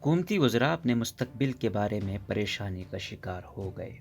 हुकूमती वज़रा अपने मुस्तक़बिल के बारे में परेशानी का शिकार हो गए।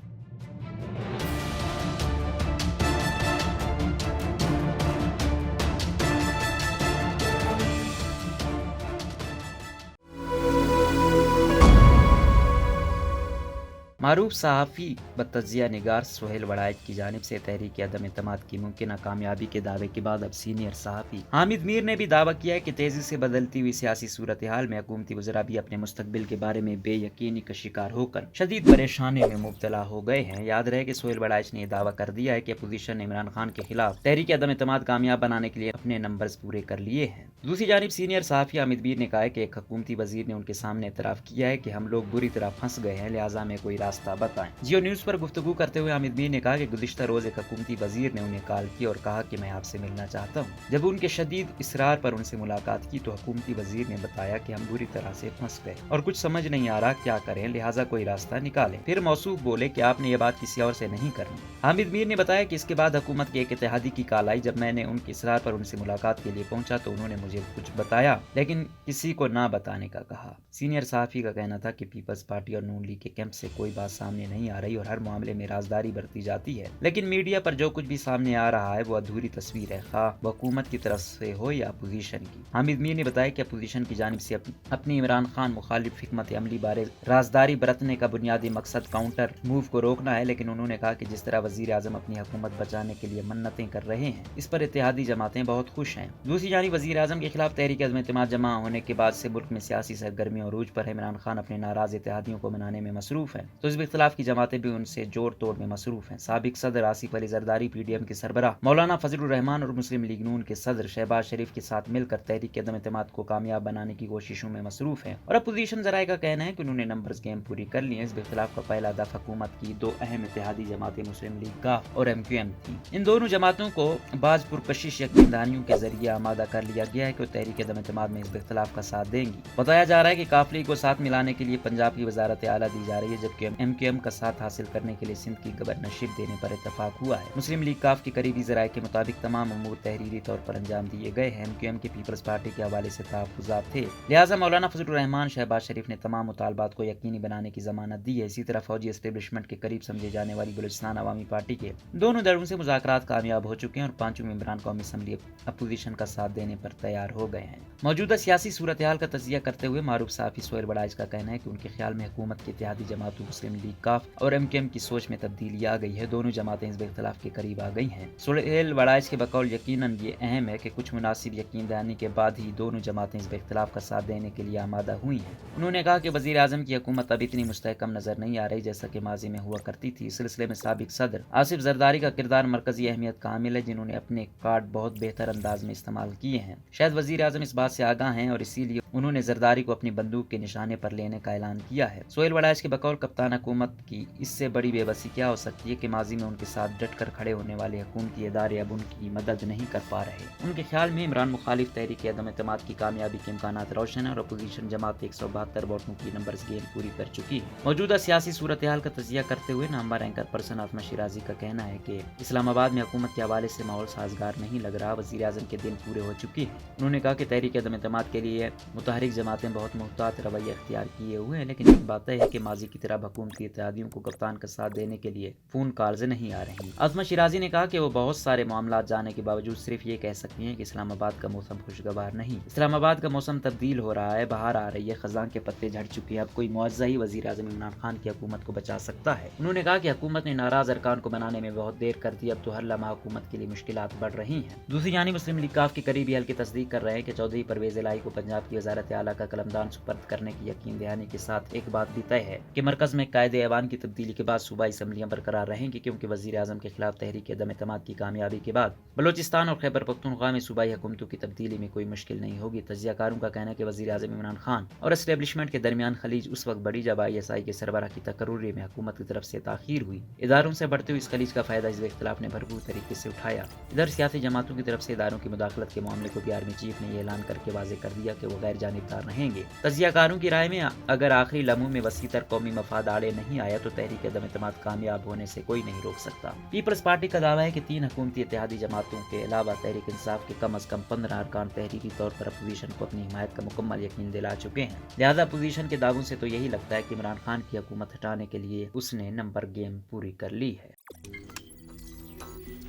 मारूफ सहाफ़ी व तज्ज़िया निगार सुहेल वड़ाइच की जानिब से तहरीक अदम एतमाद की मुमकिन कामयाबी के दावे के बाद अब सीनियर सहाफ़ी हामिद मीर ने भी दावा किया है कि तेज़ी से बदलती हुई सियासी सूरत हाल में हुकूमती वज़रा भी अपने मुस्तक़बिल के बारे में बेयकीनी का शिकार होकर शदीद परेशानी में मुब्तला हो गए हैं। याद रहे कि सुहेल वड़ाइच ने यह दावा कर दिया है कि अपोजिशन ने इमरान खान के खिलाफ तहरीक अदम एतमाद कामयाब बनाने के लिए अपने नंबर्स पूरे कर लिए हैं। दूसरी जानिब सीनियर सहाफ़ी हामिद मीर ने कहा है कि एक हुकूमती वज़ीर ने उनके सामने एतराफ़ किया है कि हम लोग बुरी तरह फंस गए हैं, लिहाजा में कोई रास्ता बताएं। जियो न्यूज़ पर गुफ्तगू करते हुए हामिद मीर ने कहा कि गुज़िश्ता रोज़ एक हुकूमती वज़ीर ने उन्हें कॉल की और कहा कि मैं आपसे मिलना चाहता हूँ। जब उनके शदीद इसरार पर उनसे मुलाकात की तो हुकूमती वज़ीर ने बताया कि हम बुरी तरह से फंस गए और कुछ समझ नहीं आ रहा क्या करें, लिहाजा कोई रास्ता निकालें। फिर मौसूफ बोले कि आपने ये बात किसी और से नहीं करनी। हामिद मीर ने बताया कि इसके बाद हुकूमत के एक इत्तेहादी की कॉल आई। जब मैंने उनके इसरार पर उनसे मुलाकात के लिए पहुंचा तो उन्होंने मुझे कुछ बताया लेकिन किसी को ना बताने का कहा। सीनियर सहाफ़ी का कहना था कि पीपल्स पार्टी और नून लीग के कैंप से कोई बात सामने नहीं आ रही और हर मामले में राजदारी बरती जाती है, लेकिन मीडिया पर जो कुछ भी सामने आ रहा है वो अधूरी तस्वीर है, खा वो हुकूमत की तरफ से हो या अपोजिशन की। हामिद मीर ने बताया कि अपोजिशन की जानिब से अपनी इमरान खान मुखालिफ हिकमत अमली बारे राजदारी बरतने का बुनियादी मकसद काउंटर मूव को रोकना है, लेकिन उन्होंने कहा कि जिस तरह वजीर आजम अपनी हुकूमत बचाने के लिए मन्नतें कर रहे हैं इस पर इत्तेहादी जमातें बहुत खुश हैं। दूसरी जानिब वजीर आजम के खिलाफ तहरीक अदम एतमाद जमा होने के बाद से मुल्क में सियासी सरगर्मियों अरूज पर है। इमरान खान अपने नाराज इत्तेहादियों को मनाने में मसरूफ है तो इस इख्तिलाफ की जमातें भी उनसे जोड़ तोड़ में मसरूफ हैं। साबिक सदर आसिफ अली जरदारी, पीडीएम के सरबराह मौलाना फजलुर रहमान और मुस्लिम लीग नून के सदर शहबाज शरीफ के साथ मिलकर तहरीक अदम एतमाद को कामयाब बनाने की कोशिशों में मसरूफ है और अपोजिशन जराये का कहना है कि उन्होंने नंबर्स गेम पूरी कर ली है। इस इख्तिलाफ का पहला दफ हुकूमत की दो अहम इत्तेहादी जमातें मुस्लिम लीग काफ और MQM थी। इन दोनों जमातों को बाज पुरकशिश यकीन दहानियों के जरिए आमादा कर लिया गया है कि वो तहरीक अदम एतमाद में इस इख्तिलाफ का साथ देंगी। बताया जा रहा है कि काफ लीग को साथ मिलाने के लिए पंजाब की वजारत आला दी जा रही है, जबकि MQM का साथ हासिल करने के लिए सिंध की गवर्नरशिप देने पर इत्तफाक हुआ है। मुस्लिम लीग काफ के करीबी जराये के मुताबिक तमाम अमूर तहरीरी तौर पर अंजाम दिए गए हैं। MQM के पीपल्स पार्टी के हवाले से तहफ्फुज़ात थे, लिहाजा मौलाना फजलुर रहमान, शहबाज शरीफ ने तमाम मुतालबात को यकीनी बनाने की जमानत दी है। इसी तरह फौजी एस्टेब्लिशमेंट के करीब समझे जाने वाली बलूचिस्तान अवामी पार्टी के दोनों दलों से मुज़ाकरात कामयाब हो चुके हैं और पांचों मेंबरान कौमी असम्बली अपोजिशन का साथ देने पर तैयार हो गए हैं। मौजूदा सियासी सूरत हाल का तजिया करते हुए मारूफ सहाफ़ी सुहेल वड़ाइच का कहना है कि उनके ख्याल में हुकूमत के इत्तेहादी जमातों मुस्लिम लीग काफ और MQM की सोच में तब्दीली आ गई है। दोनों जमातें इस इख्तिलाफ के करीब आ गई हैं। सुहेल वड़ाइच के बकौल यकीनन ये अहम है कि कुछ मुनासिब यकीन दहानी के बाद ही दोनों जमातें इस इख्तिलाफ का साथ देने के लिए आमादा हुई हैं। उन्होंने कहा कि वज़ीर आज़म की हुकूमत अब इतनी मुस्तहकम नजर नहीं आ रही जैसा कि माजी में हुआ करती थी। इस सिलसिले में साबिक सदर आसिफ जरदारी का किरदार मरकजी अहमियत का हामिल है, जिन्होंने अपने कार्ड बहुत बेहतर अंदाज में इस्तेमाल किए हैं। शायद वज़ीर आज़म इस बात से आगाह हैं और इसीलिए उन्होंने जरदारी को अपनी बंदूक के निशाने पर लेने का ऐलान किया है। सुहेल वड़ाइच के बकौल कप्तान हुकूमत की इससे बड़ी बेबसी क्या हो सकती है कि माजी में उनके साथ डट कर खड़े होने वाले हुकूमती इदारे अब उनकी मदद नहीं कर पा रहे। उनके ख्याल में इमरान मुखालिफ तहरीक अदम एतमाद की कामयाबी के इम्कानात रोशन है और अपोजिशन जमात 172 वोटों की नंबर्स गेम पूरी कर चुकी है। मौजूदा सियासी सूरत हाल का तजिया करते हुए नामवर एंकर पर्सन आसमा शिराजी का कहना है कि इस्लामाबाद में हुकूमत के हवाले से माहौल साजगार नहीं लग रहा। वज़ीर आज़म के दिन पूरे हो चुके हैं। उन्होंने कहा कि तहरीक अदम एतमाद के लिए मुतहरिक जमातें बहुत मुहतात रवैया इख्तियार किए हुए हैं, लेकिन एक बात है कि माजी की तरह हुकूमती इत्तेहादियों को कप्तान का साथ देने के लिए फोन कॉल्स नहीं आ रही। आसमा शिराजी ने कहा कि वो बहुत सारे मामला जाने के बावजूद सिर्फ ये कह सकती हैं कि इस्लामाबाद का मौसम खुशगवार नहीं। इस्लामाबाद का मौसम तब्दील हो रहा है, बाहर आ रही है, खजां के पत्ते झड़ चुके हैं। अब कोई मुआवजा ही वज़ीर आज़म इमरान खान की हुकूमत को बचा सकता है। उन्होंने कहा कि हुकूमत ने नाराज अरकान को बनाने में बहुत देर कर दी, अब तो हर लम्हा हुकूमत के लिए मुश्किलात बढ़ रही हैं। दूसरी जानिब मुस्लिम लीग काफ के करीबी हल्के तस्दीक कर रहे हैं कि चौधरी परवेज इलाही को पंजाब की वजारत आला का कलमदान सुपर्द करने की यकीन दहानी के साथ एक बात भी तय है कि मरकज में कायदे ऐवान की तब्दीली के बाद सूबाई असम्बलियां बरकरार रहेंगी, क्योंकि वज़ीर आज़म के खिलाफ तहरीक अदम एतमाद की कामयाबी के बाद बलोचिस्तान और खैबर पख्तूनख्वा में सूबाई हुकूमतों की तब्दीली में कोई मुश्किल नहीं होगी। तजियाकारों का कहना है कि वज़ीर आज़म इमरान खान और एस्टेब्लिशमेंट के दरमियान खलीज उस वक्त बड़ी जब ISI के सरबराह की तकर्रुरी में हुकूमत की तरफ से ताखीर हुई। इदारों से बढ़ते हुए इस खलीज का फायदा इस इख्तिलाफ ने भरपूर तरीके से उठाया। इधर सियासी जमातों की तरफ से इदारों की मुदाखलत के मामले को भी आर्मी चीफ ने यह ऐलान करके वाज़ेह कर दिया कि वो गैर जानिबदार रहेंगे। तजियाकारों की राय में अगर आखिरी लम्हों में वसीतर कौमी मफाद आड़े گڑے نہیں آیا تو تحریک عدم اعتماد کامیاب ہونے سے کوئی نہیں روک سکتا۔ پیپلز پارٹی کا دعویٰ ہے کہ 3 حکومتی اتحادی جماعتوں کے علاوہ تحریک انصاف کے کم از کم 15 ارکان تحریری طور پر اپوزیشن کو اپنی حمایت کا مکمل یقین دلا چکے ہیں، لہذا اپوزیشن کے دعووں سے تو یہی لگتا ہے کہ عمران خان کی حکومت ہٹانے کے لیے اس نے نمبر گیم پوری کر لی ہے۔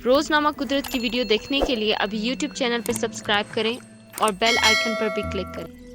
روزنامہ قدرت کی ویڈیو دیکھنے کے لیے ابھی یوٹیوب چینل پر سبسکرائب کریں اور بیل آئیکن پر بھی کلک کریں۔